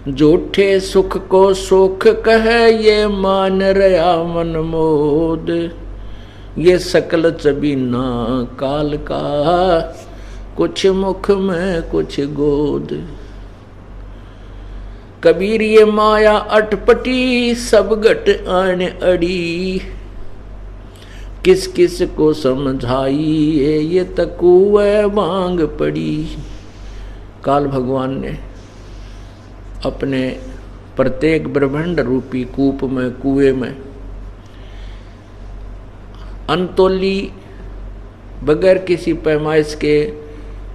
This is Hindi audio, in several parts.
झूठे सुख को सुख कहे ये मान रहा मन मोद। ये सकल चबीना काल का, कुछ मुख में कुछ गोद। कबीर ये माया अटपटी, सब घट आन अड़ी। किस किस को समझाइए ये तकुए मांग पड़ी। काल भगवान ने अपने प्रत्येक ब्रह्मांड रूपी कूप में, कुएं में अनतोली बगैर किसी पैमाइश के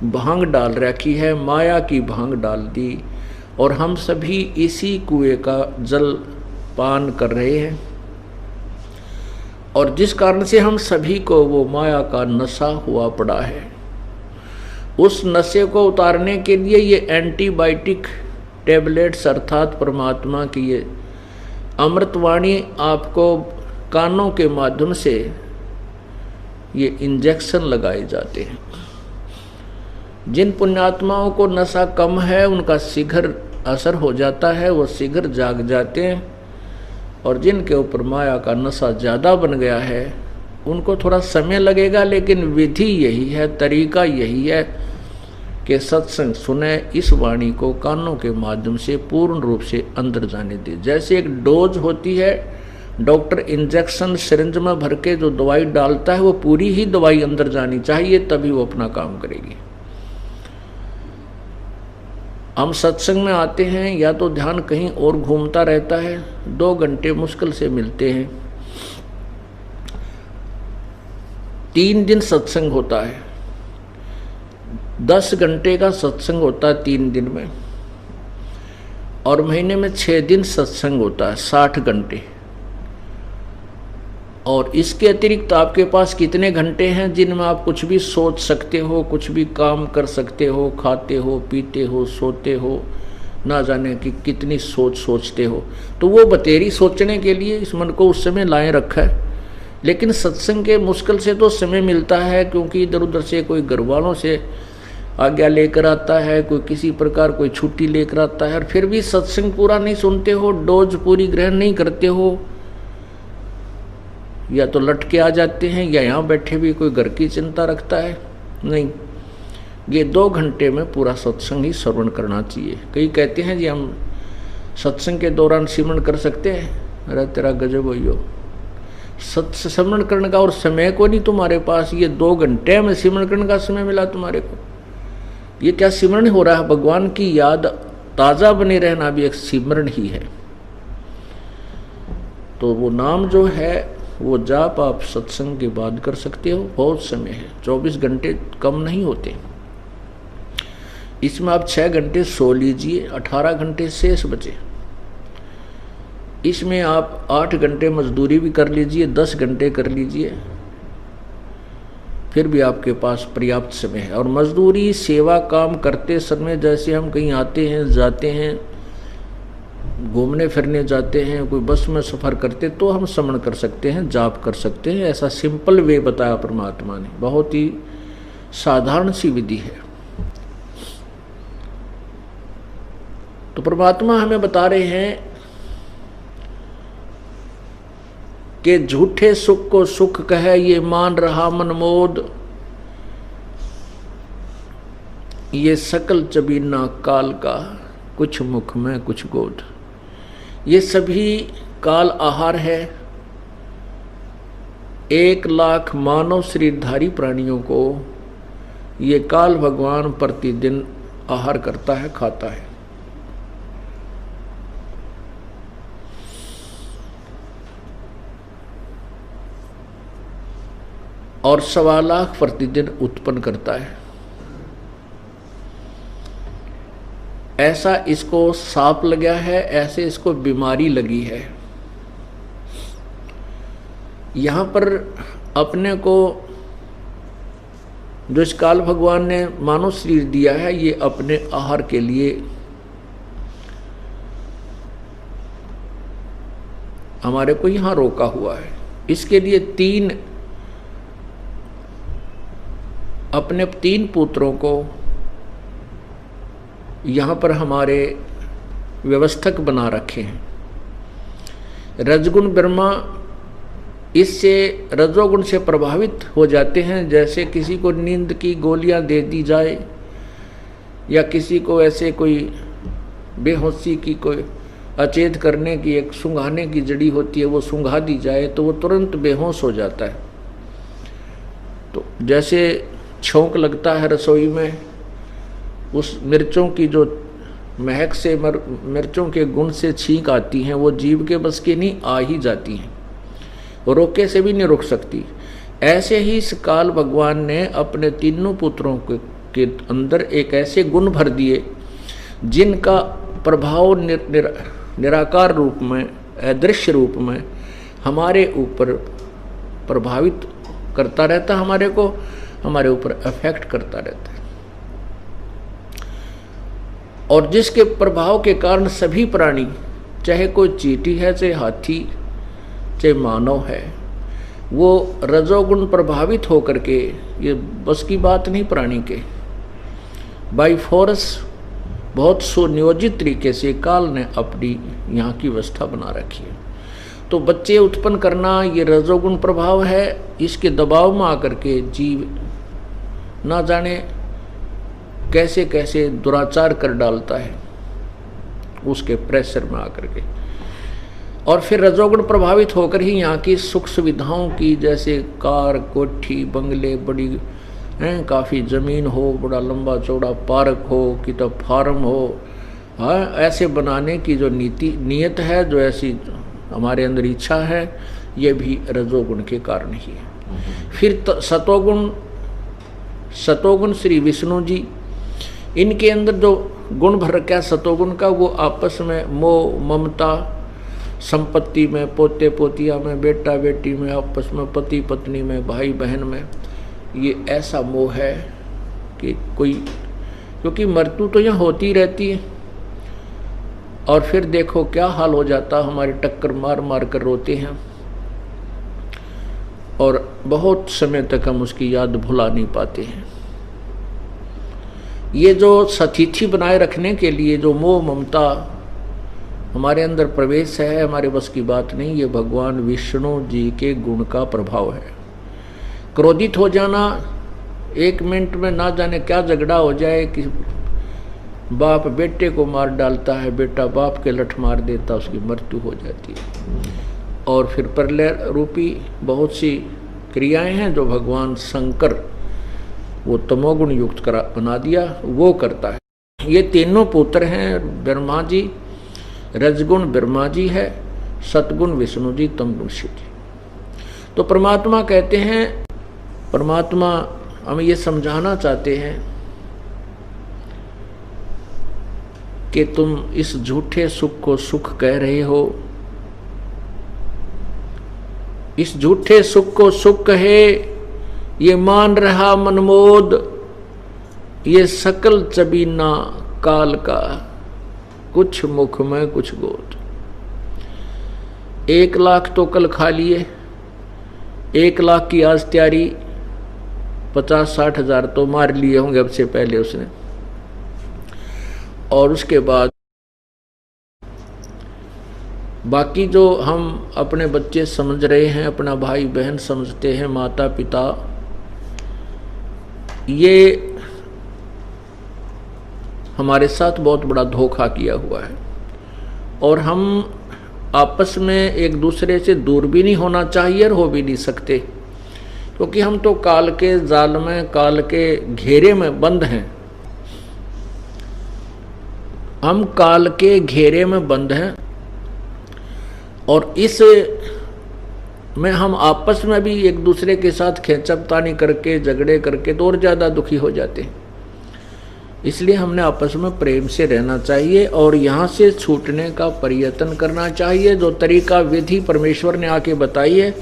भांग डाल रखी है, माया की भांग डाल दी, और हम सभी इसी कुएं का जल पान कर रहे हैं। और जिस कारण से हम सभी को वो माया का नशा हुआ पड़ा है। उस नशे को उतारने के लिए ये एंटीबायोटिक टैबलेट्स अर्थात परमात्मा की ये अमृतवाणी आपको कानों के माध्यम से ये इंजेक्शन लगाए जाते हैं। जिन पुण्यात्माओं को नशा कम है उनका शीघ्र असर हो जाता है, वो शीघ्र जाग जाते हैं। और जिनके ऊपर माया का नशा ज़्यादा बन गया है उनको थोड़ा समय लगेगा, लेकिन विधि यही है, तरीका यही है कि सत्संग सुने, इस वाणी को कानों के माध्यम से पूर्ण रूप से अंदर जाने दे। जैसे एक डोज होती है, डॉक्टर इंजेक्शन सिरिंज में भर के जो दवाई डालता है वो पूरी ही दवाई अंदर जानी चाहिए, तभी वो अपना काम करेगी। हम सत्संग में आते हैं या तो ध्यान कहीं और घूमता रहता है, 2 घंटे मुश्किल से मिलते हैं। 3 दिन सत्संग होता है, 10 घंटे का सत्संग होता है 3 दिन में, और महीने में 6 दिन सत्संग होता है 60 घंटे। और इसके अतिरिक्त आपके पास कितने घंटे हैं जिनमें आप कुछ भी सोच सकते हो, कुछ भी काम कर सकते हो, खाते हो, पीते हो, सोते हो, ना जाने कि कितनी सोच सोचते हो। तो वो बतेरी सोचने के लिए इस मन को उस समय लाए रखा है। लेकिन सत्संग के मुश्किल से तो समय मिलता है, क्योंकि इधर उधर से कोई घर वालों से आज्ञा लेकर आता है, कोई किसी प्रकार कोई छुट्टी लेकर आता है, और फिर भी सत्संग पूरा नहीं सुनते हो, डोज पूरी ग्रहण नहीं करते हो, या तो लटके आ जाते हैं, या यहाँ बैठे भी कोई घर की चिंता रखता है। नहीं, ये 2 घंटे में पूरा सत्संग ही श्रवण करना चाहिए। कई कहते हैं जी हम सत्संग के दौरान सिमरन कर सकते हैं। अरे तेरा गजब हो, सत्संग करने का और समय को नहीं तुम्हारे पास, ये 2 घंटे में सिमरन करने का समय मिला तुम्हारे को। ये क्या सिमरन हो रहा है? भगवान की याद ताज़ा बने रहना भी एक सिमरन ही है। तो वो नाम जो है वो जाप आप सत्संग के बाद कर सकते हो, बहुत समय है, 24 घंटे कम नहीं होते। इसमें आप 6 घंटे सो लीजिए, 18 घंटे शेष बचे। इसमें आप 8 घंटे मजदूरी भी कर लीजिए, 10 घंटे कर लीजिए, फिर भी आपके पास पर्याप्त समय है। और मजदूरी सेवा काम करते समय जैसे हम कहीं आते हैं, जाते हैं, घूमने फिरने जाते हैं, कोई बस में सफ़र करते, तो हम स्मरण कर सकते हैं, जाप कर सकते हैं। ऐसा सिंपल वे बताया परमात्मा ने, बहुत ही साधारण सी विधि है। तो परमात्मा हमें बता रहे हैं कि झूठे सुख को सुख कहे ये मान रहा मन मोद। ये सकल चबीना काल का, कुछ मुख में कुछ गोद। ये सभी काल आहार है। 1 लाख मानव शरीरधारी प्राणियों को ये काल भगवान प्रतिदिन आहार करता है, खाता है। और 1.25 लाख प्रतिदिन उत्पन्न करता है। ऐसा इसको सांप लगा है, ऐसे इसको बीमारी लगी है। यहाँ पर अपने को जो इस काल भगवान ने मानव शरीर दिया है, ये अपने आहार के लिए हमारे को यहाँ रोका हुआ है। इसके लिए अपने 3 पुत्रों को यहाँ पर हमारे व्यवस्थक बना रखे हैं। रजगुण ब्रह्मा इससे रजोगुण से प्रभावित हो जाते हैं। जैसे किसी को नींद की गोलियां दे दी जाए या किसी को ऐसे कोई बेहोशी की कोई अचेत करने की एक सूंघाने की जड़ी होती है, वो सूंघा दी जाए तो वो तुरंत बेहोश हो जाता है। तो जैसे छौंक लगता है रसोई में, उस मिर्चों की जो महक से मिर्चों के गुण से छींक आती हैं, वो जीव के बस की नहीं, आ ही जाती हैं, रोके से भी नहीं रुक सकती। ऐसे ही इस काल भगवान ने अपने तीनों पुत्रों के अंदर एक ऐसे गुण भर दिए जिनका प्रभाव निराकार रूप में, अदृश्य रूप में हमारे ऊपर प्रभावित करता रहता, हमारे ऊपर अफेक्ट करता रहता है। और जिसके प्रभाव के कारण सभी प्राणी, चाहे कोई चींटी है, चाहे हाथी, चाहे मानव है, वो रजोगुण प्रभावित होकर के, ये बस की बात नहीं प्राणी के, बाई फोर्स बहुत सुनियोजित तरीके से काल ने अपनी यहाँ की व्यवस्था बना रखी है। तो बच्चे उत्पन्न करना ये रजोगुण प्रभाव है। इसके दबाव में आकर के जीव ना जाने कैसे कैसे दुराचार कर डालता है, उसके प्रेशर में आकर के। और फिर रजोगुण प्रभावित होकर ही यहाँ की सुख सुविधाओं की, जैसे कार, कोठी, बंगले, बड़ी हैं, काफ़ी ज़मीन हो, बड़ा लंबा चौड़ा पार्क हो कि तो फार्म हो, हाँ, ऐसे बनाने की जो नियत है, जो ऐसी हमारे अंदर इच्छा है, ये भी रजोगुण के कारण ही है। फिर सतोगुण श्री विष्णु जी, इनके अंदर जो गुण भर रखा है सतोगुण का, वो आपस में मोह, ममता, संपत्ति में, पोते पोतिया में, बेटा बेटी में, आपस में, पति पत्नी में, भाई बहन में, ये ऐसा मोह है कि कोई, क्योंकि मृत्यु तो यहाँ होती रहती है। और फिर देखो क्या हाल हो जाता, हमारे टक्कर मार मार कर रोते हैं और बहुत समय तक हम उसकी याद भुला नहीं पाते हैं। ये जो सतिथि बनाए रखने के लिए जो मोह ममता हमारे अंदर प्रवेश है, हमारे बस की बात नहीं, ये भगवान विष्णु जी के गुण का प्रभाव है। क्रोधित हो जाना, एक मिनट में ना जाने क्या झगड़ा हो जाए कि बाप बेटे को मार डालता है, बेटा बाप के लठ मार देता, उसकी मृत्यु हो जाती है। और फिर प्रलय रूपी बहुत सी क्रियाएं हैं जो भगवान शंकर, वो तमोगुण युक्त बना दिया, वो करता है। ये तीनों पुत्र हैं ब्रह्मा जी, रजगुण ब्रह्मा जी है, सतगुण विष्णु जी, तमगुण शिव जी। तो परमात्मा कहते हैं, परमात्मा हमें ये समझाना चाहते हैं कि तुम इस झूठे सुख को सुख कह रहे हो, इस झूठे सुख को सुख कहे, ये मान रहा मनमोद, ये सकल चबीना काल का, कुछ मुख में कुछ गोद। 1 लाख तो कल खा लिए, 1 लाख की आज तैयारी, 50-60 हजार तो मार लिए होंगे अब से पहले उसने। और उसके बाद बाकी जो हम अपने बच्चे समझ रहे हैं, अपना भाई बहन समझते हैं, माता पिता, ये हमारे साथ बहुत बड़ा धोखा किया हुआ है। और हम आपस में एक दूसरे से दूर भी नहीं होना चाहिए और हो भी नहीं सकते, क्योंकि हम तो काल के जाल में, काल के घेरे में बंद हैं। हम काल के घेरे में बंद हैं और इस में हम आपस में भी एक दूसरे के साथ खींचतानी करके, झगड़े करके तो और ज़्यादा दुखी हो जाते हैं। इसलिए हमने आपस में प्रेम से रहना चाहिए और यहाँ से छूटने का प्रयत्न करना चाहिए। जो तरीका विधि परमेश्वर ने आके बताई है,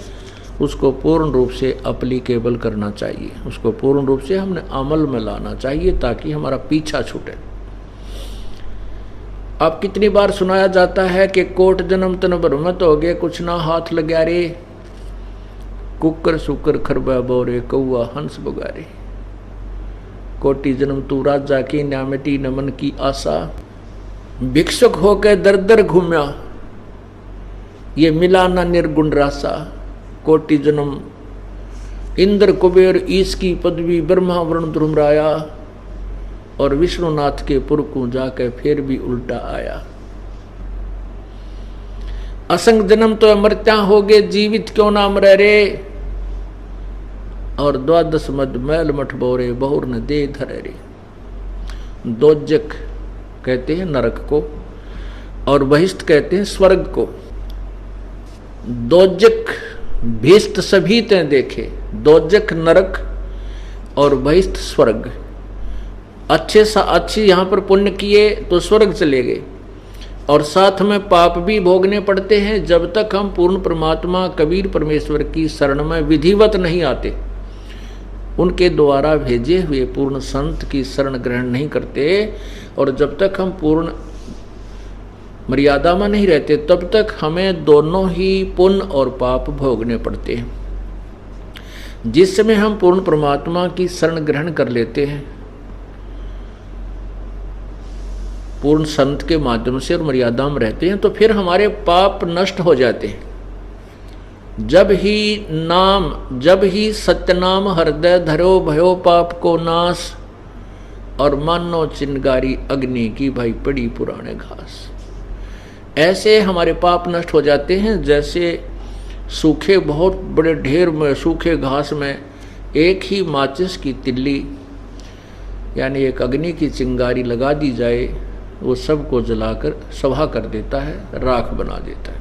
उसको पूर्ण रूप से अप्लीकेबल करना चाहिए, उसको पूर्ण रूप से हमने अमल में लाना चाहिए ताकि हमारा पीछा छूटे। अब कितनी बार सुनाया जाता है कि कोट जन्म तन भ्रमत हो गए, कुछ ना हाथ लगा रे, कुकर सुकर खरबा बोरे, कौआ हंस बगारे। कोटि जन्म तू राजा की, ना मिटी न मन की आशा, भिक्षुक होकर दर दर घूम्या, ये मिला ना निर्गुण रासा, कोटि जन्म इंद्र कुबेर ईश की पदवी ब्रह्मा वरुण ध्रुमराया, और विष्णुनाथ के पुर को जाकर फिर भी उल्टा आया। असंग जन्म तो अमृत्या हो गए, जीवित क्यों ना मरे रे, और द्वादश मद मैल मठ बोरे, बहुर न दे धरे रे। दोजक कहते हैं नरक को, और बहिष्ठ कहते हैं स्वर्ग को। दोजक भीष्ट सभी ते देखे, दोजक नरक और बहिष्ठ स्वर्ग। अच्छे सा अच्छी यहाँ पर पुण्य किए तो स्वर्ग चले गए, और साथ में पाप भी भोगने पड़ते हैं जब तक हम पूर्ण परमात्मा कबीर परमेश्वर की शरण में विधिवत नहीं आते, उनके द्वारा भेजे हुए पूर्ण संत की शरण ग्रहण नहीं करते, और जब तक हम पूर्ण मर्यादा में नहीं रहते तब तक हमें दोनों ही पुण्य और पाप भोगने पड़ते हैं। जिस समय हम पूर्ण परमात्मा की शरण ग्रहण कर लेते हैं पूर्ण संत के माध्यम से और मर्यादा में रहते हैं, तो फिर हमारे पाप नष्ट हो जाते हैं। जब ही सत्यनाम हृदय धरो, भयो पाप को नाश, और मानो चिनगारी अग्नि की भाई पड़ी पुराने घास। ऐसे हमारे पाप नष्ट हो जाते हैं, जैसे सूखे बहुत बड़े ढेर में सूखे घास में एक ही माचिस की तिल्ली यानी एक अग्नि की चिंगारी लगा दी जाए, वो सबको जलाकर सभा कर देता है, राख बना देता है।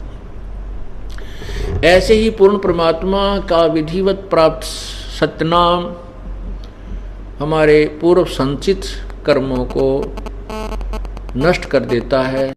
ऐसे ही पूर्ण परमात्मा का विधिवत प्राप्त सतनाम हमारे पूर्व संचित कर्मों को नष्ट कर देता है।